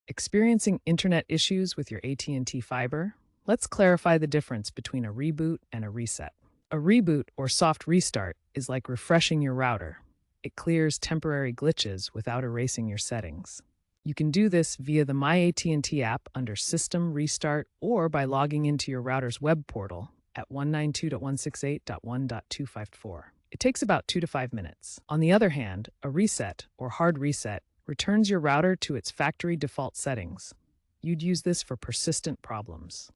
Experiencing internet issues with your AT&T Fiber? Let's clarify the difference between a reboot and a reset. A reboot or soft restart is like refreshing your router. It clears temporary glitches without erasing your settings. You can do this via the My AT&T app under System Restart or by logging into your router's web portal at 192.168.1.254. It takes about 2 to 5 minutes. On the other hand, a reset or hard reset returns your router to its factory default settings. You'd use this for persistent problems.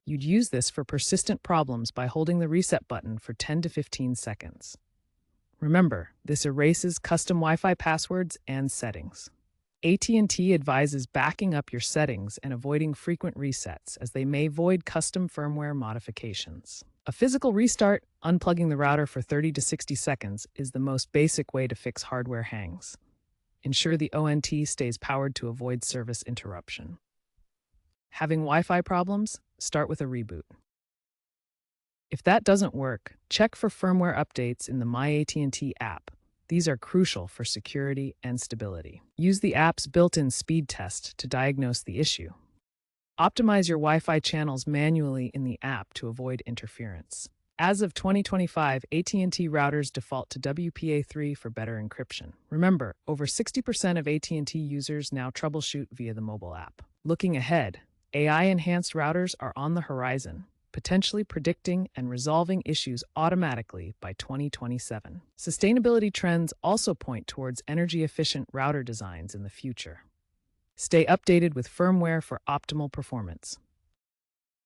By holding the reset button for 10 to 15 seconds. Remember, this erases custom Wi-Fi passwords and settings. AT&T advises backing up your settings and avoiding frequent resets, as they may void custom firmware modifications. A physical restart, unplugging the router for 30 to 60 seconds, is the most basic way to fix hardware hangs. Ensure the ONT stays powered to avoid service interruption. Having Wi-Fi problems? Start with a reboot. If that doesn't work, check for firmware updates in the My AT&T app. These are crucial for security and stability. Use the app's built-in speed test to diagnose the issue. Optimize your Wi-Fi channels manually in the app to avoid interference. As of 2025, AT&T routers default to WPA3 for better encryption. Remember, over 60% of AT&T users now troubleshoot via the mobile app. Looking ahead, AI-enhanced routers are on the horizon, potentially predicting and resolving issues automatically by 2027. Sustainability trends also point towards energy-efficient router designs in the future. Stay updated with firmware for optimal performance.